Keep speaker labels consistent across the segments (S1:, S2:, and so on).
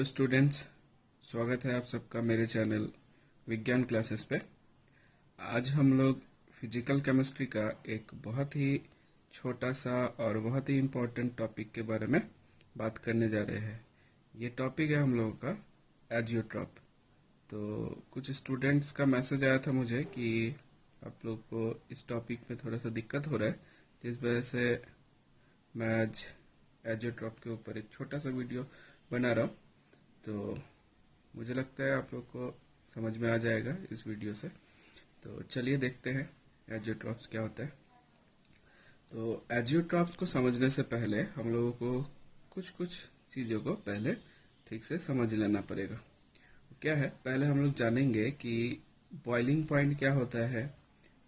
S1: Students, स्वागत है आप सबका मेरे चैनल विज्ञान क्लासेस पे। आज हम लोग फिजिकल केमिस्ट्री का एक बहुत ही छोटा सा और बहुत ही इम्पोर्टेंट टॉपिक के बारे में बात करने जा रहे हैं। ये टॉपिक है हम लोगों का एजियोट्रॉप। तो कुछ स्टूडेंट्स का मैसेज आया था मुझे कि आप लोग को इस टॉपिक में थोड़ा सा दिक्कत हो रहा है, जिस वजह से मैं आज एजियोट्रॉप के ऊपर एक छोटा सा वीडियो बना रहा हूँ। तो मुझे लगता है आप लोग को समझ में आ जाएगा इस वीडियो से। तो चलिए देखते हैं एजियोट्रॉप्स क्या होता है। तो एजियोट्रॉप्स को समझने से पहले हम लोगों को कुछ कुछ चीज़ों को पहले ठीक से समझ लेना पड़ेगा। क्या है, पहले हम लोग जानेंगे कि बॉइलिंग पॉइंट क्या होता है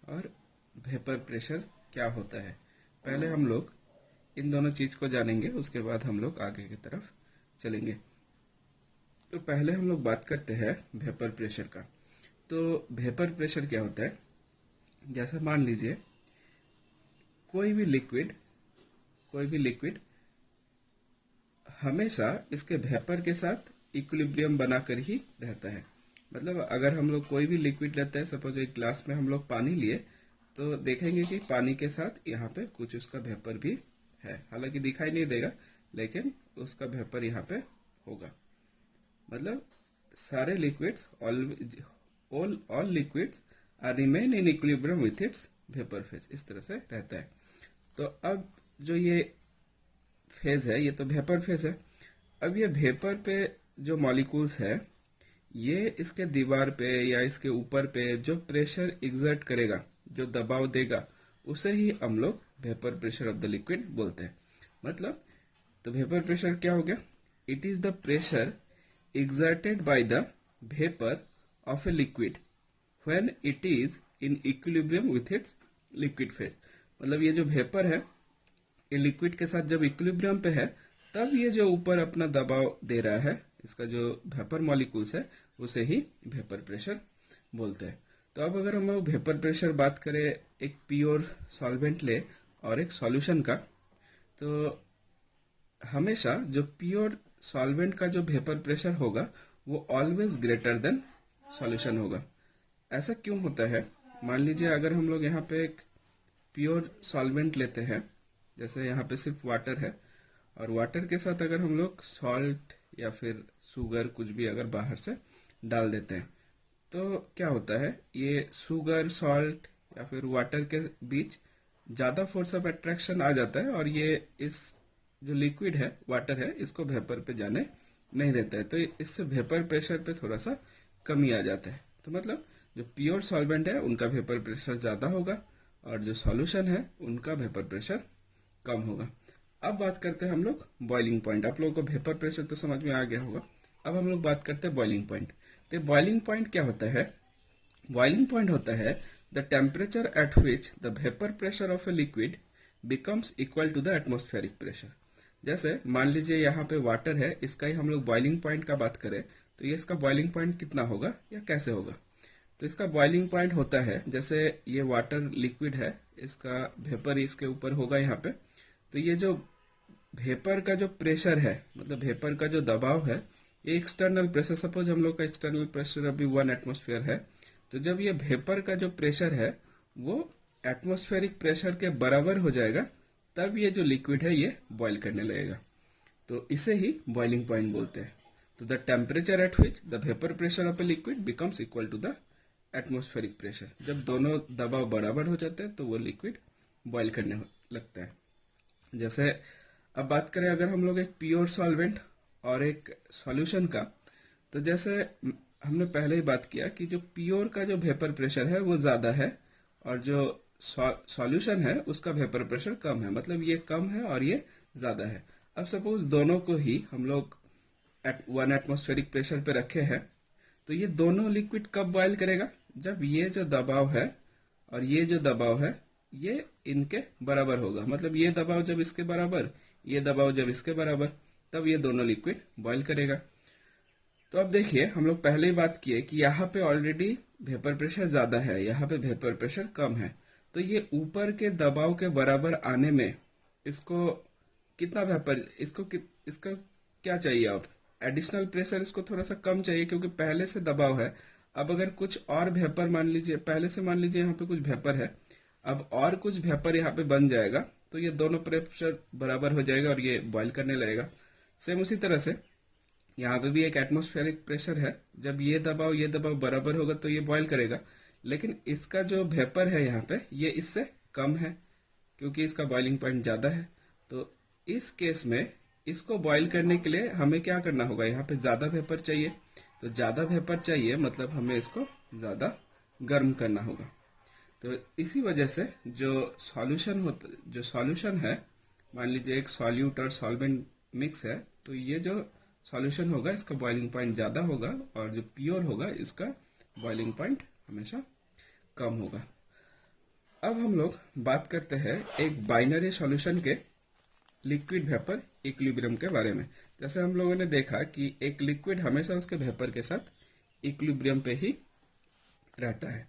S1: और वेपर प्रेशर क्या होता है। पहले हम लोग इन दोनों चीज़ को जानेंगे, उसके बाद हम लोग आगे की तरफ चलेंगे। तो पहले हम लोग बात करते हैं वेपर प्रेशर का। तो वेपर प्रेशर क्या होता है, जैसे मान लीजिए कोई भी लिक्विड हमेशा इसके वेपर के साथ इक्विलिब्रियम बनाकर ही रहता है। मतलब अगर हम लोग कोई भी लिक्विड लेते हैं, सपोज एक ग्लास में हम लोग पानी लिए, तो देखेंगे कि पानी के साथ यहाँ पे कुछ उसका वेपर भी है। हालांकि दिखाई नहीं देगा, लेकिन उसका वेपर यहाँ पे होगा। मतलब सारे liquids all liquids are remain in equilibrium with its vapour phase, इस तरह से रहता है। तो अब जो ये फेज है, ये तो वेपर फेज है। अब ये वेपर पे जो मॉलिक्यूल्स है, ये इसके दीवार पे या इसके ऊपर पे जो प्रेशर एग्जर्ट करेगा, जो दबाव देगा, उसे ही हम लोग vapour pressure of the liquid बोलते हैं। मतलब तो वेपर प्रेशर क्या हो गया? It is the pressure exerted by the vapor of a liquid when it is in equilibrium with its liquid phase। मतलब ये जो वेपर है, ये लिक्विड के साथ जब इक्विलिब्रियम पे है, तब ये जो ऊपर अपना दबाव दे रहा है, इसका जो वेपर मॉलिक्यूल्स है, उसे ही वेपर प्रेशर बोलते हैं। तो अब अगर हम लोग वेपर प्रेशर बात करें एक प्योर सॉल्वेंट ले और एक सॉल्यूशन का, तो हमेशा जो प्योर सॉल्वेंट का जो वेपर प्रेशर होगा वो ऑलवेज ग्रेटर देन सॉल्यूशन होगा। ऐसा क्यों होता है? मान लीजिए अगर हम लोग यहाँ पे एक प्योर सॉल्वेंट लेते हैं, जैसे यहाँ पे सिर्फ वाटर है, और वाटर के साथ अगर हम लोग सॉल्ट या फिर शुगर कुछ भी अगर बाहर से डाल देते हैं, तो क्या होता है, ये शुगर, सॉल्ट या फिर वाटर के बीच ज़्यादा फोर्स ऑफ अट्रैक्शन आ जाता है, और ये इस जो लिक्विड है, वाटर है, इसको वेपर पे जाने नहीं देता है। तो इससे वेपर प्रेशर पे थोड़ा सा कमी आ जाता है। तो मतलब जो प्योर सॉल्वेंट है उनका वेपर प्रेशर ज़्यादा होगा, और जो सॉल्यूशन है उनका वेपर प्रेशर कम होगा। अब बात करते हैं हम लोग बॉइलिंग पॉइंट। आप लोगों को वेपर प्रेशर तो समझ में आ गया होगा। अब हम लोग बात करते हैं बॉइलिंग पॉइंट। तो बॉइलिंग पॉइंट क्या होता है? बॉइलिंग पॉइंट होता है the temperature at which the vapour pressure of a liquid becomes equal to the atmospheric pressure. जैसे मान लीजिए यहाँ पे वाटर है, इसका ही हम लोग बॉइलिंग पॉइंट का बात करें, तो ये इसका बॉइलिंग पॉइंट कितना होगा या कैसे होगा? तो इसका बॉइलिंग पॉइंट होता है, जैसे ये वाटर लिक्विड है, इसका वेपर इसके ऊपर होगा यहाँ पे। तो ये जो वेपर का जो प्रेशर है, मतलब वेपर का जो दबाव है, ये एक्सटर्नल प्रेशर, सपोज हम लोग का एक्सटर्नल प्रेशर अभी 1 एटमॉस्फेयर है। तो जब ये वेपर का जो प्रेशर है वो एटमॉस्फेरिक प्रेशर के बराबर हो जाएगा, तब ये जो लिक्विड है ये बॉईल करने लगेगा। तो इसे ही बॉइलिंग पॉइंट बोलते हैं। तो the temperature at which the vapour pressure of a liquid becomes equal to the atmospheric pressure. जब दोनों दबाव बराबर हो जाते हैं तो वो लिक्विड बॉईल करने लगता है। जैसे अब बात करें अगर हम लोग एक प्योर सॉल्वेंट और एक सॉल्यूशन का, तो जैसे हमने पहले ही बात किया कि जो प्योर का जो वेपर प्रेशर है वो ज़्यादा है, और जो सॉल्यूशन है उसका वेपर प्रेशर कम है। मतलब ये कम है और ये ज़्यादा है। अब सपोज दोनों को ही हम लोग 1 एटमॉस्फेरिक प्रेशर पे रखे हैं, तो ये दोनों लिक्विड कब बॉयल करेगा? जब ये जो दबाव है और ये जो दबाव है ये इनके बराबर होगा। मतलब ये दबाव जब इसके बराबर, ये दबाव जब इसके बराबर, तब ये दोनों लिक्विड बॉयल करेगा। तो अब देखिए, हम लोग पहले ही बात किए कि यहाँ पे ऑलरेडी वेपर प्रेशर ज़्यादा है, यहाँ पे वेपर प्रेशर कम है। तो ये ऊपर के दबाव के बराबर आने में इसको कितना वेपर, इसका क्या चाहिए अब? एडिशनल प्रेशर इसको थोड़ा सा कम चाहिए क्योंकि पहले से दबाव है। अब अगर कुछ और वेपर मान लीजिए, पहले से मान लीजिए यहाँ पे कुछ वेपर है, अब और कुछ वेपर यहाँ पे बन जाएगा तो ये दोनों प्रेशर बराबर हो जाएगा और ये बॉयल करने लगेगा। सेम उसी तरह से यहाँ पे भी एक एटमॉस्फेरिक प्रेशर है, जब ये दबाव बराबर होगा तो ये बॉयल करेगा। लेकिन इसका जो वेपर है यहाँ पे ये इससे कम है क्योंकि इसका बॉइलिंग पॉइंट ज़्यादा है। तो इस केस में इसको बॉईल करने के लिए हमें क्या करना होगा, यहाँ पे ज़्यादा वेपर चाहिए। तो ज़्यादा वेपर चाहिए मतलब हमें इसको ज़्यादा गर्म करना होगा। तो इसी वजह से जो सॉल्यूशन है, मान लीजिए एक सॉल्यूट और सॉल्वेंट मिक्स है, तो ये जो सॉल्यूशन होगा इसका बॉइलिंग पॉइंट ज़्यादा होगा और जो प्योर होगा इसका बॉइलिंग पॉइंट हमेशा कम होगा। अब हम लोग बात करते हैं एक बाइनरी सॉल्यूशन के लिक्विड वेपर इक्विलिब्रियम के बारे में। जैसे हम लोगों ने देखा कि एक लिक्विड हमेशा उसके वेपर के साथ इक्विलिब्रियम पे ही रहता है।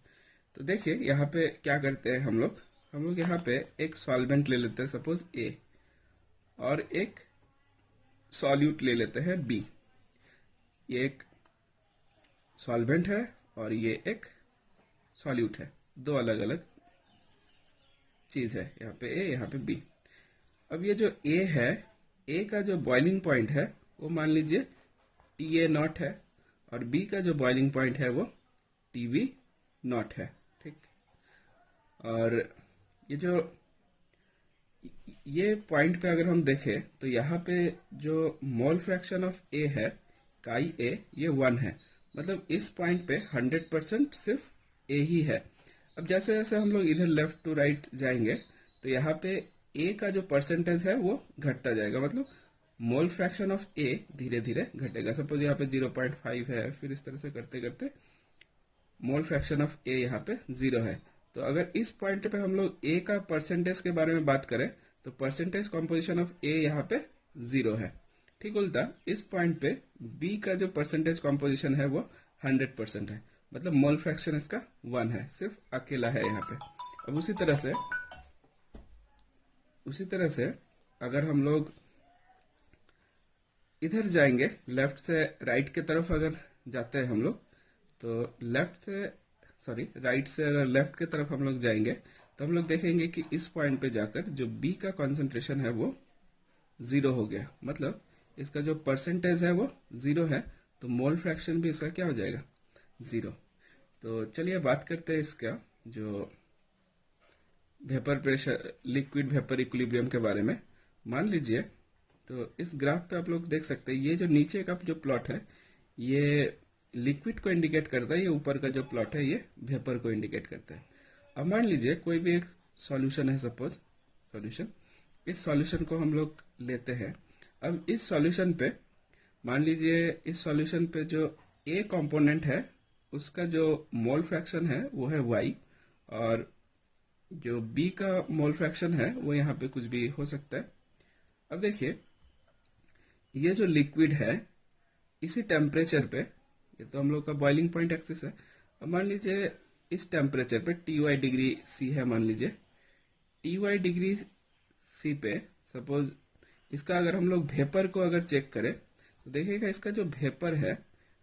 S1: तो देखिए यहाँ पे क्या करते हैं हम लोग यहाँ पे एक सॉल्वेंट ले लेते हैं, सपोज ए, और एक सॉल्यूट ले लेते हैं बी। ये एक सॉल्वेंट है और ये एक सॉल्यूट है, दो अलग अलग चीज है, यहाँ पे ए यहाँ पे बी। अब ये जो ए है, ए का जो बॉइलिंग पॉइंट है वो मान लीजिए TA नॉट है और बी का जो बॉइलिंग पॉइंट है वो TB नॉट है, ठीक। और ये पॉइंट पे अगर हम देखें तो यहाँ पे जो मोल फ्रैक्शन ऑफ ए है, काई ए, ये 1 है। मतलब इस पॉइंट पे 100% सिर्फ ए ही है। अब जैसे जैसे हम लोग इधर लेफ्ट टू राइट जाएंगे तो यहाँ पे ए का जो परसेंटेज है वो घटता जाएगा, मतलब मोल फ्रैक्शन ऑफ ए धीरे धीरे घटेगा। सपोज यहाँ पे 0.5 है, फिर इस तरह से करते करते मोल फ्रैक्शन ऑफ ए यहाँ पे 0 है। तो अगर इस पॉइंट पे हम लोग ए का परसेंटेज के बारे में बात करें तो परसेंटेज कॉम्पोजिशन ऑफ ए यहाँ पे 0 है। ठीक उल्टा इस पॉइंट पे बी का जो परसेंटेज कॉम्पोजिशन है वो 100% है, मतलब मोल फ्रैक्शन इसका 1 है, सिर्फ अकेला है यहाँ पे। अब उसी तरह से अगर हम लोग इधर जाएंगे, लेफ्ट से राइट की तरफ अगर जाते हैं हम लोग, तो राइट से अगर लेफ्ट की तरफ हम लोग जाएंगे तो हम लोग देखेंगे कि इस पॉइंट पे जाकर जो बी का कॉन्सेंट्रेशन है वो 0 हो गया, मतलब इसका जो परसेंटेज है वो 0 है, तो मोल फ्रैक्शन भी इसका क्या हो जाएगा, 0। तो चलिए बात करते हैं इसका जो vapour pressure, liquid vapour equilibrium के बारे में। मान लीजिए तो इस ग्राफ पे आप लोग देख सकते हैं, ये जो नीचे का जो प्लॉट है ये लिक्विड को इंडिकेट करता है, ये ऊपर का जो प्लॉट है ये वेपर को इंडिकेट करता है। अब मान लीजिए कोई भी एक सॉल्यूशन है, सपोज सॉल्यूशन, इस सॉल्यूशन को हम लोग लेते हैं। अब इस सॉल्यूशन पे मान लीजिए इस सॉल्यूशन पे जो ए कंपोनेंट है उसका जो मोल फ्रैक्शन है वो है y, और जो बी का मोल फ्रैक्शन है वो यहाँ पे कुछ भी हो सकता है। अब देखिए ये जो लिक्विड है इसी टेम्परेचर पे, ये तो हम लोग का बॉइलिंग पॉइंट एक्सिस है। अब मान लीजिए इस टेम्परेचर पे TY डिग्री C है, मान लीजिए TY डिग्री C पे सपोज इसका अगर हम लोग वेपर को अगर चेक करें तो देखिएगा इसका जो वेपर है,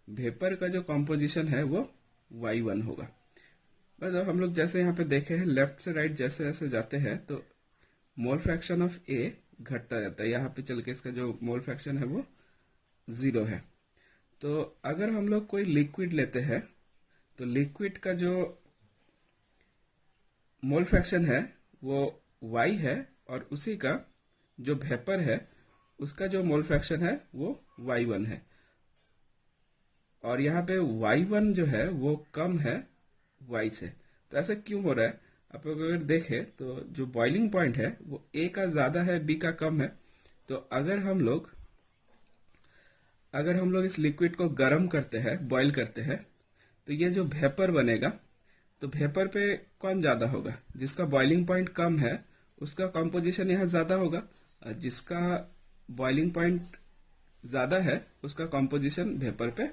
S1: वेपर का जो कॉम्पोजिशन है वो Y1 होगा। मतलब हम लोग जैसे यहाँ पे देखे हैं लेफ्ट से राइट जैसे जैसे जाते हैं तो मोल फ्रैक्शन ऑफ A घटता जाता है, यहाँ पे चल के इसका जो मोल फ्रैक्शन है वो 0 है। तो अगर हम लोग कोई लिक्विड लेते हैं तो लिक्विड का जो मोल फ्रैक्शन है वो Y है और उसी का जो वेपर है उसका जो मोल फ्रैक्शन है वो Y1 है, और यहाँ पे Y1 जो है वो कम है Y से। तो ऐसा क्यों हो रहा है, आप अगर देखें तो जो बॉइलिंग पॉइंट है वो A का ज्यादा है, B का कम है। तो अगर हम लोग इस लिक्विड को गर्म करते हैं, बॉईल करते हैं, तो ये जो वेपर बनेगा, तो वेपर पे कौन ज्यादा होगा, जिसका बॉइलिंग पॉइंट कम है उसका कॉम्पोजिशन यहाँ ज्यादा होगा, और जिसका बॉइलिंग पॉइंट ज्यादा है उसका कॉम्पोजिशन वेपर पे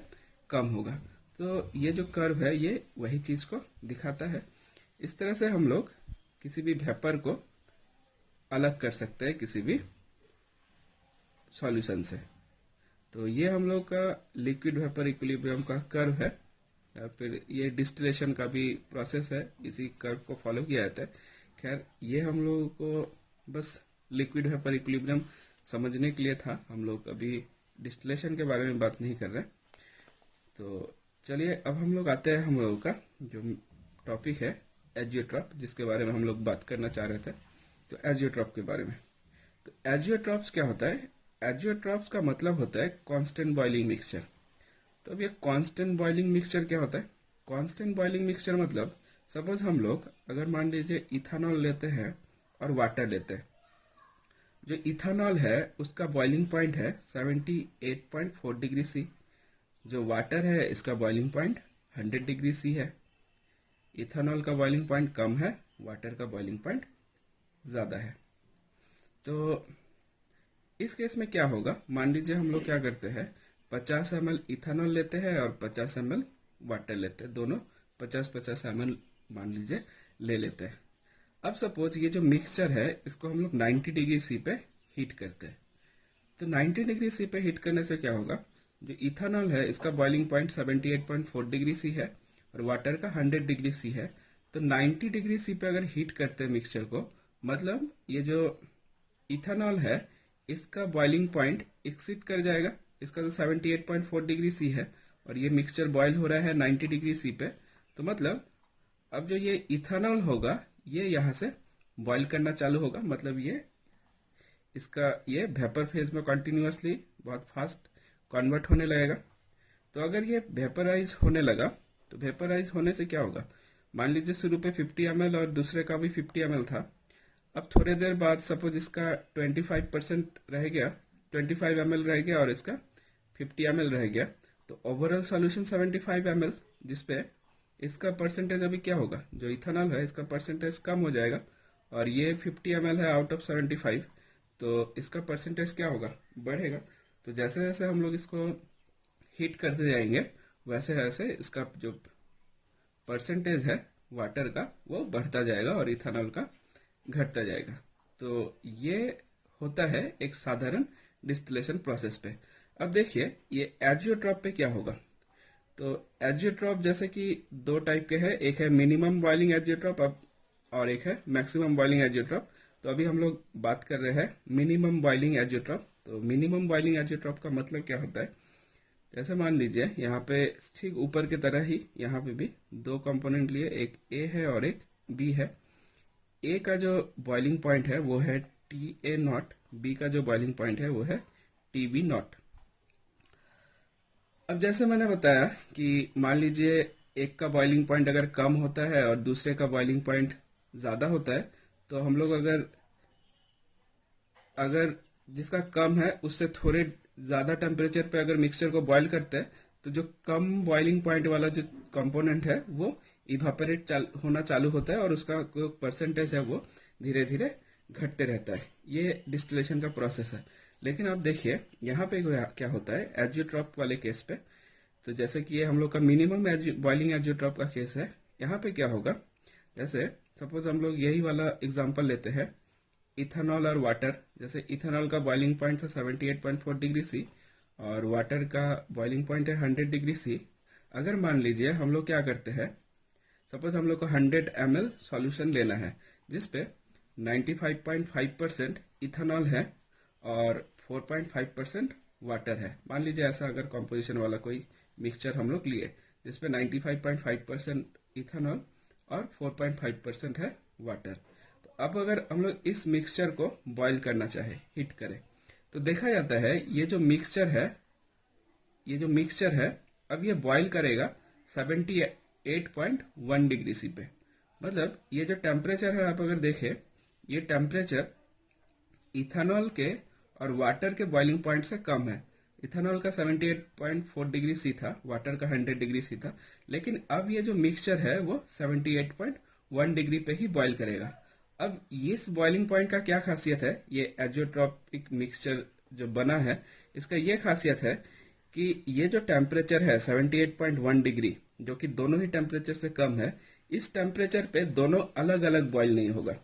S1: कम होगा। तो ये जो कर्व है ये वही चीज को दिखाता है। इस तरह से हम लोग किसी भी वेपर को अलग कर सकते हैं किसी भी सॉल्यूशन से। तो ये हम लोग का लिक्विड वेपर इक्विलिब्रियम का कर्व है, या फिर ये डिस्टिलेशन का भी प्रोसेस है, इसी कर्व को फॉलो किया जाता है। खैर ये हम लोगों को बस लिक्विड वेपर इक्विलिब्रियम समझने के लिए था, हम लोग अभी डिस्टिलेशन के बारे में बात नहीं कर रहे। तो चलिए अब हम लोग आते हैं हम लोगों का जो टॉपिक है एजियोट्रॉप, जिसके बारे में हम लोग बात करना चाह रहे थे। तो एजियोट्रॉप के बारे में, तो एजियोट्रॉप्स क्या होता है? एजियोट्रॉप्स का मतलब होता है कांस्टेंट बॉइलिंग मिक्सचर। तो अब ये कांस्टेंट बॉइलिंग मिक्सचर क्या होता है? कांस्टेंट बॉइलिंग मिक्सचर मतलब सपोज हम लोग अगर मान लीजिए इथेनॉल लेते हैं और वाटर लेते हैं। जो इथेनॉल है उसका बॉइलिंग पॉइंट है 78.4 डिग्री सी, जो वाटर है इसका बॉइलिंग पॉइंट 100 डिग्री सी है। इथेनॉल का बॉइलिंग पॉइंट कम है, वाटर का बॉइलिंग पॉइंट ज़्यादा है। तो इस केस में क्या होगा? मान लीजिए हम लोग क्या करते हैं, 50 ml इथेनॉल लेते हैं और 50 ml वाटर लेते हैं, दोनों 50-50 ml मान लीजिए ले लेते हैं। अब सपोज ये जो मिक्सचर है इसको हम लोग 90 डिग्री सी पे हीट करते हैं। तो 90 डिग्री सी पे हीट करने से क्या होगा? जो इथेनॉल है इसका बॉइलिंग पॉइंट 78.4 डिग्री सी है और वाटर का 100 डिग्री सी है। तो 90 डिग्री सी पे अगर हीट करते हैं मिक्सचर को, मतलब ये जो इथेनॉल है इसका बॉइलिंग पॉइंट एक्सीड कर जाएगा, इसका जो 78.4 डिग्री सी है और ये मिक्सचर बॉयल हो रहा है 90 डिग्री सी पे। तो मतलब अब जो ये इथेनॉल होगा ये यहाँ से बॉयल करना चालू होगा, मतलब ये इसका ये वेपर फेज में कंटिन्यूअसली बहुत फास्ट कन्वर्ट होने लगेगा। तो अगर ये वेपराइज होने लगा, तो वेपराइज होने से क्या होगा? मान लीजिए शुरू पे 50 ml और दूसरे का भी 50 ml था। अब थोड़ी देर बाद सपोज इसका 25% रह गया, 25 ml रह गया और इसका 50 ml रह गया। तो ओवरऑल सॉल्यूशन 75 ml, जिसपे इसका परसेंटेज अभी क्या होगा? जो इथेनॉल है इसका परसेंटेज कम हो जाएगा और ये 50 ml है आउट ऑफ 75, तो इसका परसेंटेज क्या होगा? बढ़ेगा। तो जैसे जैसे हम लोग इसको हीट करते जाएंगे वैसे वैसे इसका जो परसेंटेज है वाटर का वो बढ़ता जाएगा और इथेनॉल का घटता जाएगा। तो ये होता है एक साधारण डिस्टिलेशन प्रोसेस पे। अब देखिए ये एजियोट्रॉप पे क्या होगा। तो एजियोट्रॉप जैसे कि दो टाइप के हैं, एक है मिनिमम बॉइलिंग एजियोट्रॉप अब और एक है मैक्सिमम बॉइलिंग एजियोट्रॉप। तो अभी हम लोग बात कर रहे हैं मिनिमम बॉइलिंग एजियोट्रॉप। तो मिनिमम बॉइलिंग एजियोट्रॉप का मतलब क्या होता है? जैसे मान लीजिए यहाँ पे ठीक ऊपर की तरह ही यहाँ पे भी दो कंपोनेंट लिए, एक ए है और एक बी है। ए का जो बॉइलिंग पॉइंट है वो है TA0, बी का जो बॉइलिंग पॉइंट है वो है TB0। अब जैसे मैंने बताया कि मान लीजिए एक का बॉइलिंग पॉइंट अगर कम होता है और दूसरे का बॉइलिंग पॉइंट ज़्यादा होता है, तो हम लोग अगर अगर जिसका कम है उससे थोड़े ज़्यादा टेम्परेचर पे अगर मिक्सचर को बॉईल करते हैं, तो जो कम बॉइलिंग पॉइंट वाला जो कंपोनेंट है वो इवापोरेट होना चालू होता है और उसका जो परसेंटेज है वो धीरे धीरे घटते रहता है। ये डिस्टिलेशन का प्रोसेस है। लेकिन आप देखिए यहाँ पे क्या होता है एजियोट्रॉप वाले केस पे। तो जैसे कि ये हम लोग का मिनिमम बॉइलिंग एजियोट्रॉप का केस है, यहाँ पे क्या होगा? जैसे सपोज हम लोग यही वाला एग्जांपल लेते हैं इथेनॉल और वाटर। जैसे इथेनॉल का बॉइलिंग पॉइंट था 78.4 डिग्री सी और वाटर का बॉइलिंग पॉइंट है 100 डिग्री सी। अगर मान लीजिए हम लोग क्या करते हैं, सपोज हम लोग को 100 ml सॉल्यूशन लेना है जिसपे 95.5% इथेनॉल है और 4.5% वाटर है। मान लीजिए ऐसा अगर कॉम्पोजिशन वाला कोई मिक्सचर हम लोग लिए जिसपे 95.5% इथेनॉल और 4.5% है वाटर। तो अब अगर हम लोग इस मिक्सचर को बॉईल करना चाहे, हीट करें, तो देखा जाता है ये जो मिक्सचर है अब ये बॉईल करेगा 78.1 डिग्री सी पे। मतलब ये जो टेम्परेचर है आप अगर देखें, ये टेम्परेचर इथेनॉल के और वाटर के बॉइलिंग पॉइंट से कम है। इथेनॉल का 78.4 डिग्री सी था, वाटर का 100 डिग्री सी था, लेकिन अब ये जो मिक्सचर है वो 78.1 डिग्री पे ही बॉईल करेगा। अब इस बॉइलिंग पॉइंट का क्या खासियत है? ये एजियोट्रॉपिक मिक्सचर जो बना है इसका ये खासियत है कि ये जो टेम्परेचर है 78.1 डिग्री, जो कि दोनों ही टेम्परेचर से कम है, इस टेम्परेचर पे दोनों अलग अलग बॉईल नहीं होगा।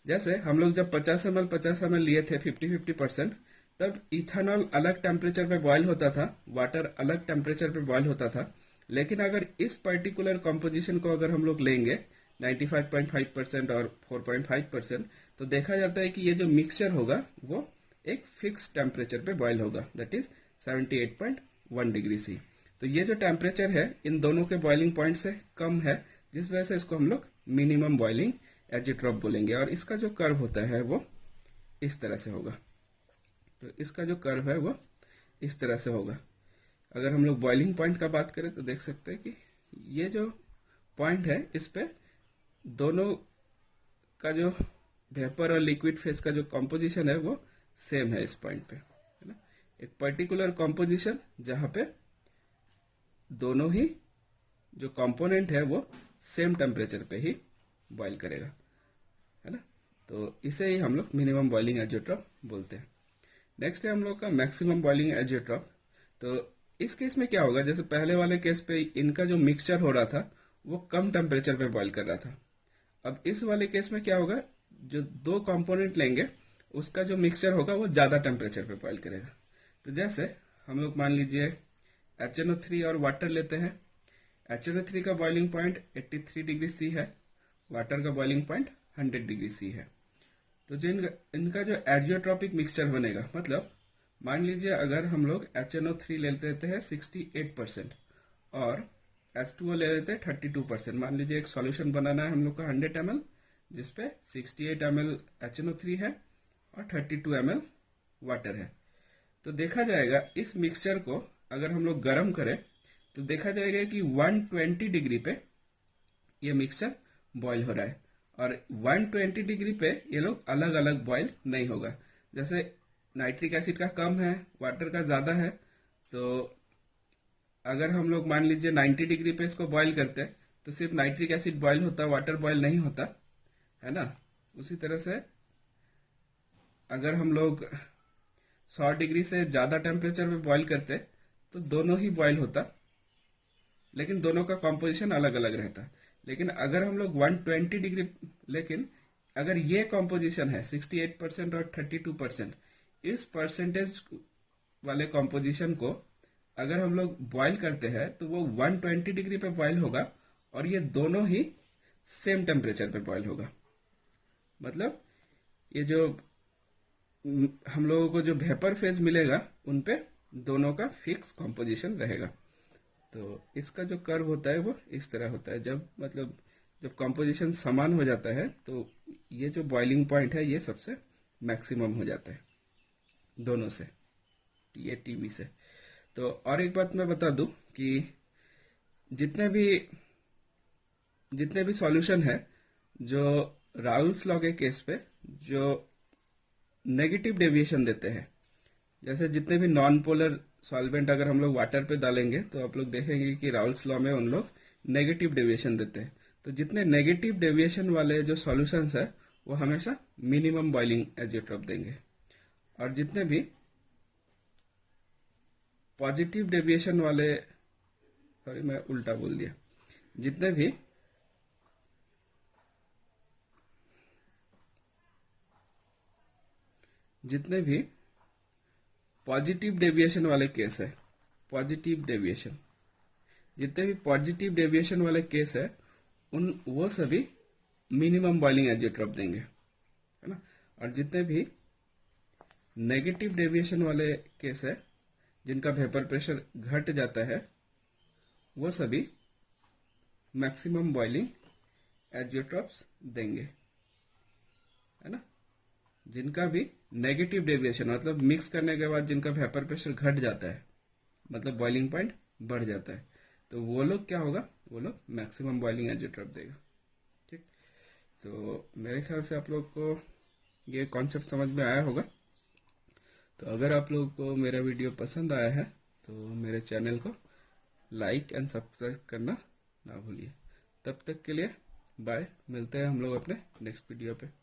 S1: जैसे हम लोग जब 50 ml लिए थे 50-50%, तब इथेनॉल अलग टेम्परेचर पे बॉयल होता था, वाटर अलग टेम्परेचर पे बॉयल होता था। लेकिन अगर इस पर्टिकुलर कॉम्पोजिशन को अगर हम लोग लेंगे 95.5% और 4.5%, तो देखा जाता है कि ये जो मिक्सचर होगा वो एक फिक्स टेम्परेचर पे बॉयल होगा, दैट इज 78.1 डिग्री सी। तो ये जो टेम्परेचर है इन दोनों के बॉइलिंग पॉइंट से कम है, जिस वजह से इसको हम लोग मिनिमम बॉइलिंग एजिट्रॉप बोलेंगे। और इसका जो कर्व होता है वो इस तरह से होगा। तो इसका जो कर्व है वो इस तरह से होगा। अगर हम लोग बॉइलिंग पॉइंट का बात करें तो देख सकते हैं कि ये जो पॉइंट है इस पे दोनों का जो वेपर और लिक्विड फेज का जो कॉम्पोजिशन है वो सेम है इस पॉइंट पे, है ना। एक पर्टिकुलर कॉम्पोजिशन जहां पे दोनों ही जो कंपोनेंट है वो सेम टेम्परेचर पे ही बॉईल करेगा, है ना। तो इसे ही हम लोग मिनिमम बॉइलिंग एजियोट्रॉप बोलते हैं। नेक्स्ट है हम लोग का मैक्सिमम बॉइलिंग एजियोट्रॉप। तो इस केस में क्या होगा, जैसे पहले वाले केस पे इनका जो मिक्सचर हो रहा था वो कम टेम्परेचर पे बॉईल कर रहा था। अब इस वाले केस में क्या होगा, जो दो कंपोनेंट लेंगे उसका जो मिक्सचर होगा वो ज़्यादा टेम्परेचर पे बॉईल करेगा। तो जैसे हम लोग मान लीजिए HNO3 और वाटर लेते हैं। HNO3 का बॉइलिंग पॉइंट 83 डिग्री सी है, वाटर का बॉइलिंग पॉइंट 100 डिग्री सी है। तो जो इनका जो एजियोट्रॉपिक मिक्सचर बनेगा, मतलब मान लीजिए अगर हम लोग HNO3 ले लेते हैं 68% और H2O ले लेते हैं 32%। मान लीजिए एक सॉल्यूशन बनाना है हम लोग का 100 ml, जिसपे 68 ml HNO3 है और 32 ml वाटर है। तो देखा जाएगा इस मिक्सचर को अगर हम लोग गर्म करें तो देखा जाएगा कि 120 डिग्री पे ये मिक्सचर बॉईल हो रहा है, और 120 डिग्री पे ये लोग अलग अलग बॉईल नहीं होगा। जैसे नाइट्रिक एसिड का कम है, वाटर का ज़्यादा है, तो अगर हम लोग मान लीजिए 90 डिग्री पे इसको बॉईल करते हैं तो सिर्फ नाइट्रिक एसिड बॉईल होता, वाटर बॉईल नहीं होता, है ना। उसी तरह से अगर हम लोग 100 डिग्री से ज़्यादा टेम्परेचर पे बॉईल करते तो दोनों ही बॉईल होता, लेकिन दोनों का कॉम्पोजिशन अलग अलग रहता। लेकिन अगर हम लोग 120 डिग्री, लेकिन अगर ये कॉम्पोजिशन है 68% और 32%, इस परसेंटेज वाले कॉम्पोजिशन को अगर हम लोग बॉईल करते हैं तो वो 120 डिग्री पे बॉईल होगा और ये दोनों ही सेम टेम्परेचर पे बॉईल होगा। मतलब ये जो हम लोगों को जो वेपर फेज मिलेगा उन पे दोनों का फिक्स कॉम्पोजिशन रहेगा। तो इसका जो कर्व होता है वो इस तरह होता है। जब मतलब जब कॉम्पोजिशन समान हो जाता है तो ये जो बॉइलिंग पॉइंट है ये सबसे मैक्सिमम हो जाता है दोनों से, ये टीवी से। तो और एक बात मैं बता दूं कि जितने भी सॉल्यूशन है जो राउल्स लॉ के केस पे जो नेगेटिव डेविएशन देते हैं, जैसे जितने भी नॉन पोलर सॉल्वेंट अगर हम लोग वाटर पे डालेंगे तो आप लोग देखेंगे कि राउल्स लॉ में उन लोग नेगेटिव डेविएशन देते हैं। तो जितने नेगेटिव डेविएशन वाले जो सॉल्यूशंस है वो हमेशा मिनिमम बॉइलिंग एजियोट्रॉप देंगे, और जितने भी पॉजिटिव डेविएशन वाले, सॉरी मैं उल्टा बोल दिया, जितने भी पॉजिटिव डेविएशन वाले केस है, पॉजिटिव डेविएशन, जितने भी पॉजिटिव डेविएशन वाले केस है वो सभी मिनिमम बॉइलिंग एजियोट्रॉप देंगे, है ना। और जितने भी नेगेटिव डेविएशन वाले केस है जिनका वेपर प्रेशर घट जाता है वो सभी मैक्सिमम बॉइलिंग एजियोट्रॉप्स देंगे, है ना। जिनका भी नेगेटिव डेविएशन मतलब मिक्स करने के बाद जिनका वेपर प्रेशर घट जाता है, मतलब बॉइलिंग पॉइंट बढ़ जाता है, तो वो लोग क्या होगा, वो लोग मैक्सिमम बॉइलिंग एजियोट्रॉप देगा। ठीक, तो मेरे ख्याल से आप लोग को ये कॉन्सेप्ट समझ में आया होगा। तो अगर आप लोग को मेरा वीडियो पसंद आया है तो मेरे चैनल को लाइक एंड सब्सक्राइब करना ना भूलिए। तब तक के लिए बाय, मिलते हैं हम लोग अपने नेक्स्ट वीडियो पे।